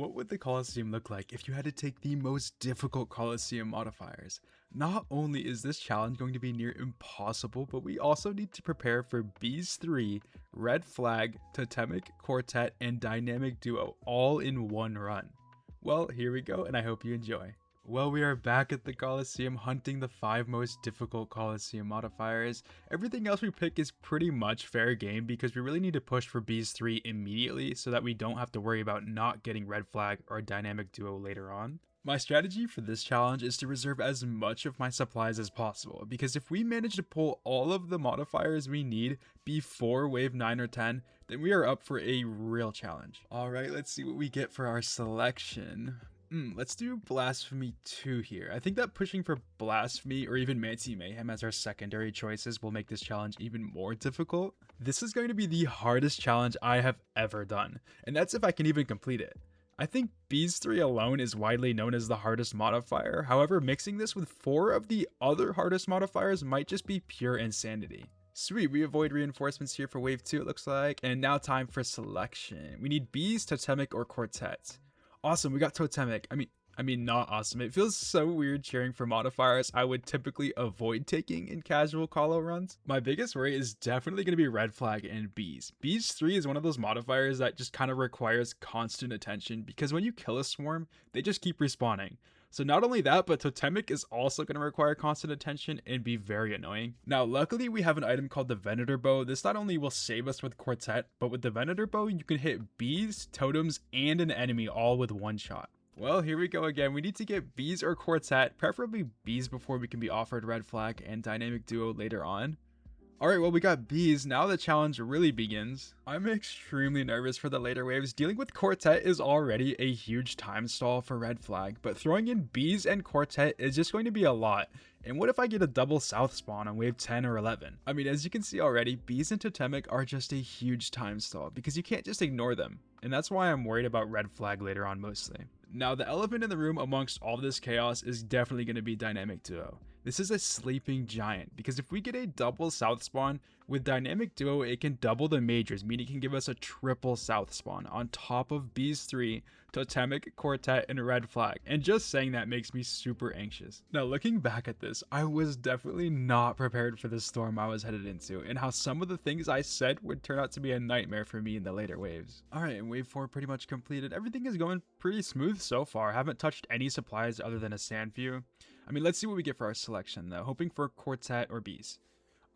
What would the Colosseum look like if you had to take the most difficult Colosseum modifiers? Not only is this challenge going to be near impossible, but we also need to prepare for Bees 3, Red Flag, Totemic, Quartet, and Dynamic Duo all in one run. Well, here we go, and I hope you enjoy. Well, we are back at the Colosseum hunting the 5 most difficult Colosseum modifiers. Everything else we pick is pretty much fair game because we really need to push for Bees 3 immediately so that we don't have to worry about not getting Red Flag or a Dynamic Duo later on. My strategy for this challenge is to reserve as much of my supplies as possible, because if we manage to pull all of the modifiers we need before wave 9 or 10, then we are up for a real challenge. Alright, let's see what we get for our selection. Let's do Blasphemy 2 here. I think that pushing for Blasphemy or even Manti Mayhem as our secondary choices will make this challenge even more difficult. This is going to be the hardest challenge I have ever done, and that's if I can even complete it. I think Bees 3 alone is widely known as the hardest modifier, however mixing this with 4 of the other hardest modifiers might just be pure insanity. Sweet, we avoid reinforcements here for wave 2 it looks like, and now time for selection. We need Bees, Totemic, or Quartet. Awesome, we got Totemic. I mean not awesome. It feels so weird cheering for modifiers I would typically avoid taking in casual colo runs. My biggest worry is definitely going to be Red Flag and Bees. Bees 3 is one of those modifiers that just kind of requires constant attention because when you kill a swarm, they just keep respawning. So not only that, but Totemic is also going to require constant attention and be very annoying. Now, luckily we have an item called the Venator Bow. This not only will save us with Quartet, but with the Venator Bow, you can hit bees, totems, and an enemy all with one shot. Well, here we go again. We need to get Bees or Quartet, preferably Bees before we can be offered Red Flag and Dynamic Duo later on. Alright, well we got Bees, now the challenge really begins. I'm extremely nervous for the later waves. Dealing with Quartet is already a huge time stall for Red Flag, but throwing in Bees and Quartet is just going to be a lot. And what if I get a double south spawn on wave 10 or 11? I mean, as you can see already, Bees and Totemic are just a huge time stall because you can't just ignore them. And that's why I'm worried about Red Flag later on mostly. Now, the elephant in the room amongst all this chaos is definitely going to be Dynamic Duo. This is a sleeping giant because if we get a double south spawn, with Dynamic Duo it can double the majors, meaning it can give us a triple south spawn on top of Bees 3, Totemic, Quartet, and Red Flag. And just saying that makes me super anxious. Now looking back at this, I was definitely not prepared for the storm I was headed into and how some of the things I said would turn out to be a nightmare for me in the later waves. Alright, and wave 4 pretty much completed. Everything is going pretty smooth so far. I haven't touched any supplies other than a sand view. I mean, let's see what we get for our selection though, hoping for Quartet or Bees.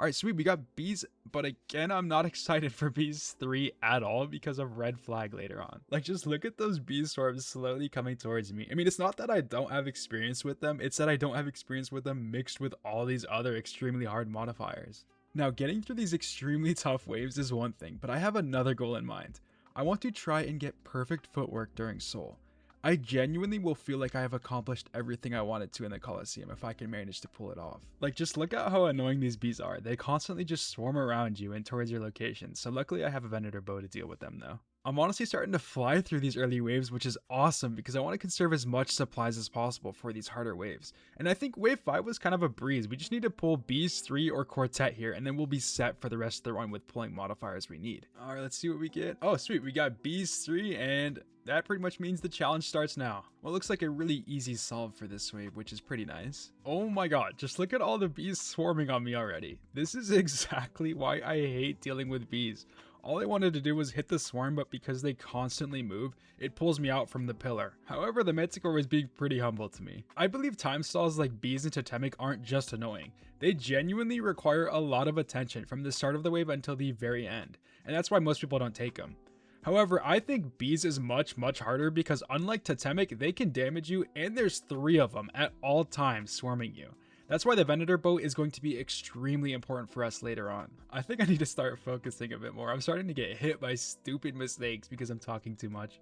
Alright, sweet, we got Bees, but again, I'm not excited for Bees 3 at all because of Red Flag later on. Like, just look at those Bee swarms slowly coming towards me. I mean, it's not that I don't have experience with them, it's that I don't have experience with them mixed with all these other extremely hard modifiers. Now, getting through these extremely tough waves is one thing, but I have another goal in mind. I want to try and get perfect footwork during Soul. I genuinely will feel like I have accomplished everything I wanted to in the Colosseum if I can manage to pull it off. Like, just look at how annoying these bees are. They constantly just swarm around you and towards your location, so luckily I have a Venator Bow to deal with them though. I'm honestly starting to fly through these early waves, which is awesome because I want to conserve as much supplies as possible for these harder waves. And I think wave 5 was kind of a breeze. We just need to pull Bees 3 or Quartet here and then we'll be set for the rest of the run with pulling modifiers we need. Alright, let's see what we get. Oh sweet, we got Bees 3 and that pretty much means the challenge starts now. Well, it looks like a really easy solve for this wave, which is pretty nice. Oh my god, just look at all the bees swarming on me already. This is exactly why I hate dealing with bees. All I wanted to do was hit the swarm, but because they constantly move, it pulls me out from the pillar. However, the Manticore was being pretty humble to me. I believe time stalls like Bees and Totemic aren't just annoying. They genuinely require a lot of attention from the start of the wave until the very end, and that's why most people don't take them. However, I think Bees is much harder because unlike Totemic, they can damage you and there's 3 of them at all times swarming you. That's why the Venator Bow is going to be extremely important for us later on. I think I need to start focusing a bit more. I'm starting to get hit by stupid mistakes because I'm talking too much.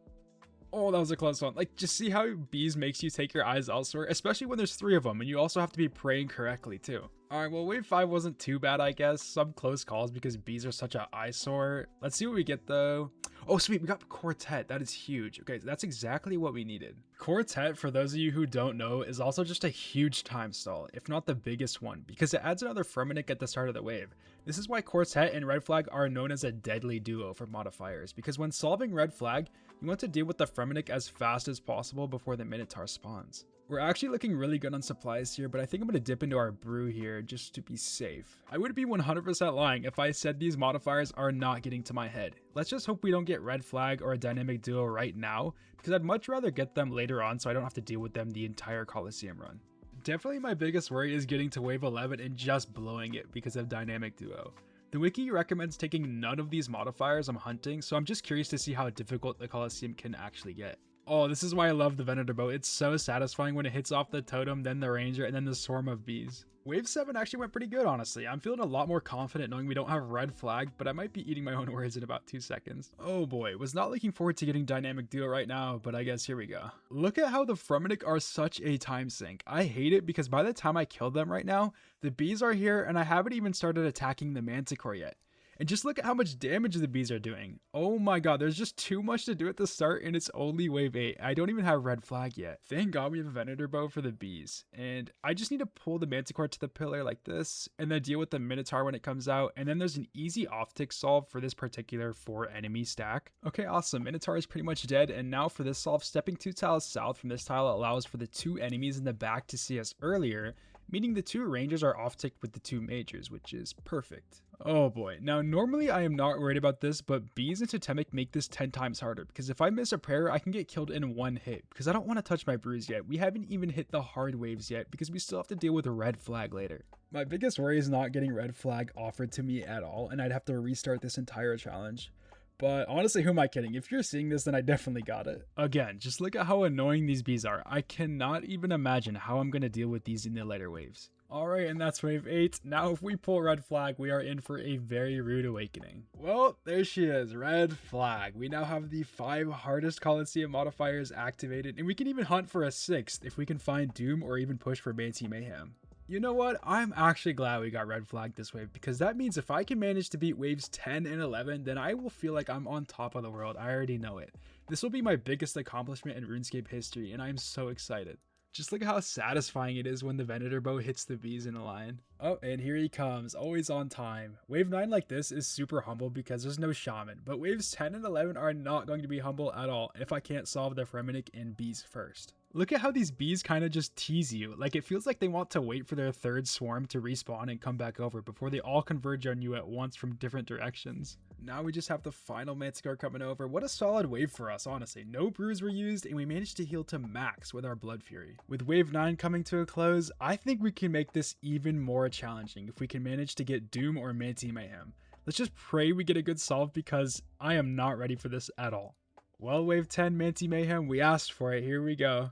Oh, that was a close one. Like, just see how Bees makes you take your eyes elsewhere, especially when there's 3 of them, and you also have to be praying correctly too. Alright, well wave 5 wasn't too bad I guess. Some close calls because Bees are such an eyesore. Let's see what we get though. Oh sweet, we got Quartet. That is huge. Okay, that's exactly what we needed. Quartet, for those of you who don't know, is also just a huge time stall, if not the biggest one, because it adds another Firminic at the start of the wave. This is why Quartet and Red Flag are known as a deadly duo for modifiers, because when solving Red Flag, You want to deal with the Fremennik as fast as possible before the Minotaur spawns. We're actually looking really good on supplies here, but I think I'm going to dip into our brew here just to be safe. I would be 100% lying if I said these modifiers are not getting to my head. Let's just hope we don't get red flag or a dynamic duo right now, because I'd much rather get them later on so I don't have to deal with them the entire Colosseum run. Definitely my biggest worry is getting to wave 11 and just blowing it because of dynamic duo. The wiki recommends taking none of these modifiers I'm hunting, so I'm just curious to see how difficult the Colosseum can actually get. Oh, this is why I love the Venator bow. It's so satisfying when it hits off the totem, then the ranger, and then the swarm of bees. Wave 7 actually went pretty good, honestly. I'm feeling a lot more confident knowing we don't have red flag, but I might be eating my own words in about 2 seconds. Oh boy, was not looking forward to getting dynamic duo right now, but I guess here we go. Look at how the Fremennik are such a time sink. I hate it because by the time I kill them right now, the bees are here and I haven't even started attacking the Manticore yet. And just look at how much damage the bees are doing. Oh my god, there's just too much to do at the start and it's only wave 8. I don't even have red flag yet. Thank god we have a Venator bow for the bees. And I just need to pull the Manticore to the pillar like this and then deal with the Minotaur when it comes out. And then there's an easy off-tick solve for this particular 4 enemy stack. Okay, awesome. Minotaur is pretty much dead. And now for this solve, stepping 2 tiles south from this tile allows for the 2 enemies in the back to see us earlier, meaning the 2 rangers are off-ticked with the 2 majors, which is perfect. Oh boy. Now, normally I am not worried about this, but bees and totemic make this 10 times harder, because if I miss a prayer, I can get killed in 1 hit, because I don't want to touch my brews yet. We haven't even hit the hard waves yet, because we still have to deal with a red flag later. My biggest worry is not getting red flag offered to me at all, and I'd have to restart this entire challenge. But honestly, who am I kidding? If you're seeing this, then I definitely got it. Again, just look at how annoying these bees are. I cannot even imagine how I'm going to deal with these in the later waves. Alright, and that's wave 8. Now if we pull red flag, we are in for a very rude awakening. Well, there she is, red flag. We now have the 5 hardest Colosseum modifiers activated, and we can even hunt for a 6th if we can find Doom or even push for Manti Mayhem. You know what? I'm actually glad we got red flag this wave, because that means if I can manage to beat waves 10 and 11, then I will feel like I'm on top of the world. I already know it. This will be my biggest accomplishment in RuneScape history, and I'm so excited. Just look at how satisfying it is when the Venator bow hits the bees in a line. Oh, and here he comes, always on time. Wave 9 like this is super humble because there's no shaman, but waves 10 and 11 are not going to be humble at all if I can't solve the Fremennik and bees first. Look at how these bees kind of just tease you, like it feels like they want to wait for their 3rd swarm to respawn and come back over before they all converge on you at once from different directions. Now we just have the final Manticore coming over. What a solid wave for us, honestly. No brews were used and we managed to heal to max with our Blood Fury. With wave 9 coming to a close, I think we can make this even more challenging if we can manage to get Doom or Manti Mayhem. Let's just pray we get a good solve because I am not ready for this at all. Well, wave 10 Manti Mayhem, we asked for it. Here we go.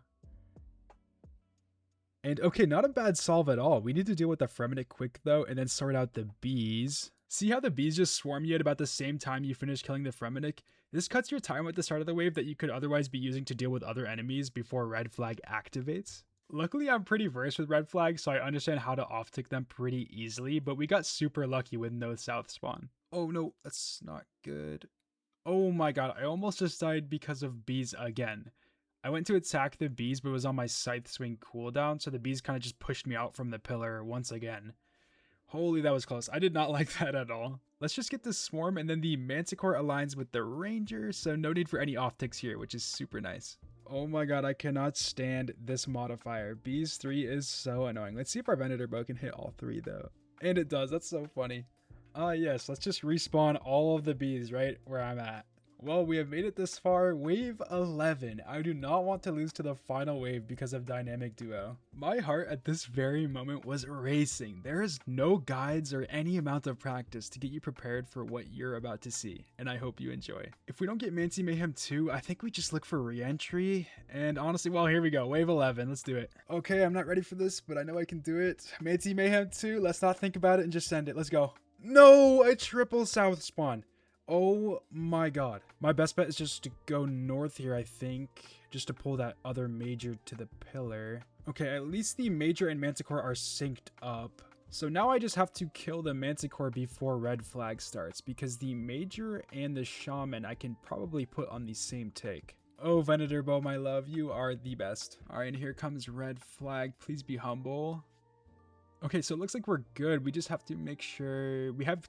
And okay, not a bad solve at all. We need to deal with the Fremennik quick though, and then sort out the bees. See how the bees just swarm you at about the same time you finish killing the Fremennik? This cuts your time at the start of the wave that you could otherwise be using to deal with other enemies before red flag activates. Luckily, I'm pretty versed with red flag, so I understand how to off-tick them pretty easily, but we got super lucky with no south spawn. Oh no, that's not good. Oh my god, I almost just died because of bees again. I went to attack the bees, but it was on my scythe swing cooldown, so the bees kind of just pushed me out from the pillar once again. Holy, that was close. I did not like that at all. Let's just get this swarm, and then the Manticore aligns with the ranger, so no need for any off-ticks here, which is super nice. Oh my god, I cannot stand this modifier. Bees 3 is so annoying. Let's see if our Venator bow can hit all 3 though. And it does, that's so funny. Yes, let's just respawn all of the bees right where I'm at. Well, we have made it this far. Wave 11. I do not want to lose to the final wave because of dynamic duo. My heart at this very moment was racing. There is no guides or any amount of practice to get you prepared for what you're about to see, and I hope you enjoy. If we don't get Manti Mayhem 2, I think we just look for re-entry, and honestly, well, here we go. Wave 11. Let's do it. Okay, I'm not ready for this, but I know I can do it. Manti Mayhem 2. Let's not think about it and just send it. Let's go. No, a triple south spawn. Oh my god. My best bet is just to go north here, I think, just to pull that other major to the pillar. Okay, at least the major and Manticore are synced up. So now I just have to kill the Manticore before red flag starts, because the major and the shaman I can probably put on the same take. Oh, Venator bow, my love, you are the best. All right, and here comes red flag. Please be humble. Okay, so it looks like we're good. We just have to make sure we have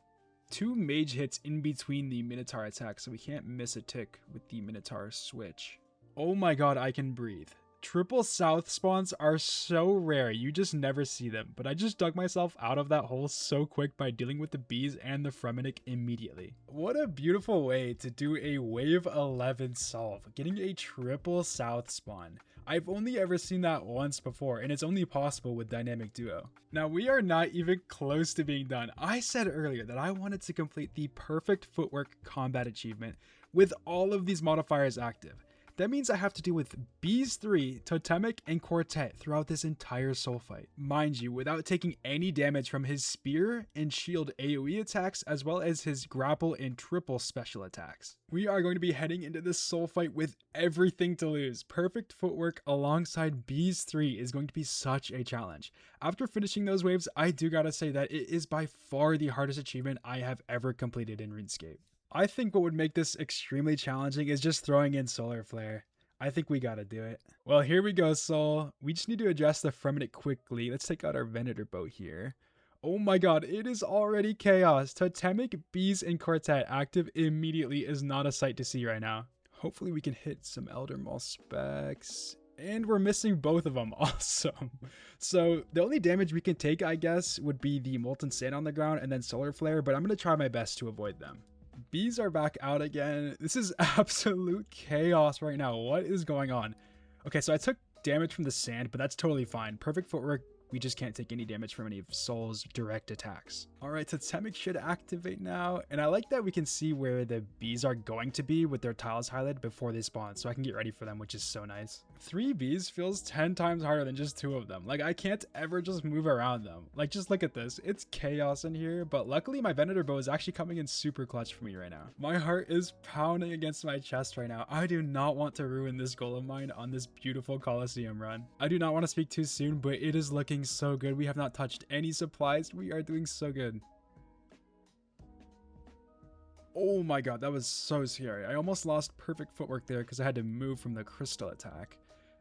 2 mage hits in between the Minotaur attacks, so we can't miss a tick with the Minotaur switch. Oh my god, I can breathe. Triple South spawns are so rare, you just never see them, but I just dug myself out of that hole so quick by dealing with the bees and the Fremennik immediately. What a beautiful way to do a wave 11 solve, getting a Triple South spawn. I've only ever seen that once before, and it's only possible with Dynamic Duo. Now, we are not even close to being done. I said earlier that I wanted to complete the perfect footwork combat achievement with all of these modifiers active. That means I have to deal with Bees 3, Totemic, and Quartet throughout this entire soul fight. Mind you, without taking any damage from his spear and shield AoE attacks, as well as his grapple and triple special attacks. We are going to be heading into this soul fight with everything to lose. Perfect footwork alongside Bees 3 is going to be such a challenge. After finishing those waves, I do gotta say that it is by far the hardest achievement I have ever completed in RuneScape. I think what would make this extremely challenging is just throwing in Solar Flare. I think we gotta do it. Well, here we go, Soul. We just need to address the Fremennik quickly. Let's take out our Venator bow here. Oh my god, it is already chaos. Totemic, Bees, and Quartet active immediately is not a sight to see right now. Hopefully we can hit some Elder Maul specs. And we're missing both of them. Awesome. So the only damage we can take, I guess, would be the Molten Sand on the ground and then Solar Flare, but I'm gonna try my best to avoid them. Bees are back out again. This is absolute chaos right now. What is going on? Okay, so I took damage from the sand, but that's totally fine. Perfect footwork. We just can't take any damage from any of Soul's direct attacks. All right, Totemic should activate now. And I like that we can see where the bees are going to be with their tiles highlighted before they spawn. So I can get ready for them, which is so nice. 3 bees feels 10 times harder than just 2 of them. Like, I can't ever just move around them. Like, just look at this. It's chaos in here. But luckily, my Venator bow is actually coming in super clutch for me right now. My heart is pounding against my chest right now. I do not want to ruin this goal of mine on this beautiful Colosseum run. I do not want to speak too soon, but it is looking so good. We have not touched any supplies. We are doing so good. Oh my god, that was so scary. I almost lost perfect footwork there because I had to move from the crystal attack.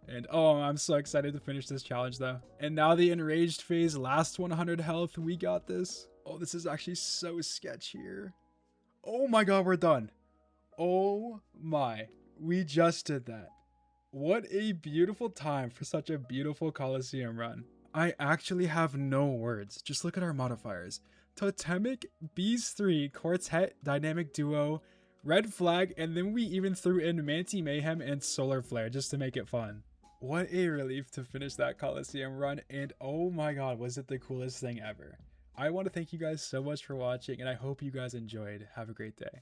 And oh, I'm so excited to finish this challenge though. And now the enraged phase, last 100 health. We got this. Oh, this is actually so sketchy here. Oh my god, we're done. Oh my, we just did that. What a beautiful time for such a beautiful Colosseum run. I actually have no words. Just look at our modifiers. Totemic, Bees 3, Quartet, Dynamic Duo, Red Flag, and then we even threw in Manti Mayhem and Solar Flare just to make it fun. What a relief to finish that Colosseum run, and oh my god, was it the coolest thing ever. I want to thank you guys so much for watching, and I hope you guys enjoyed. Have a great day.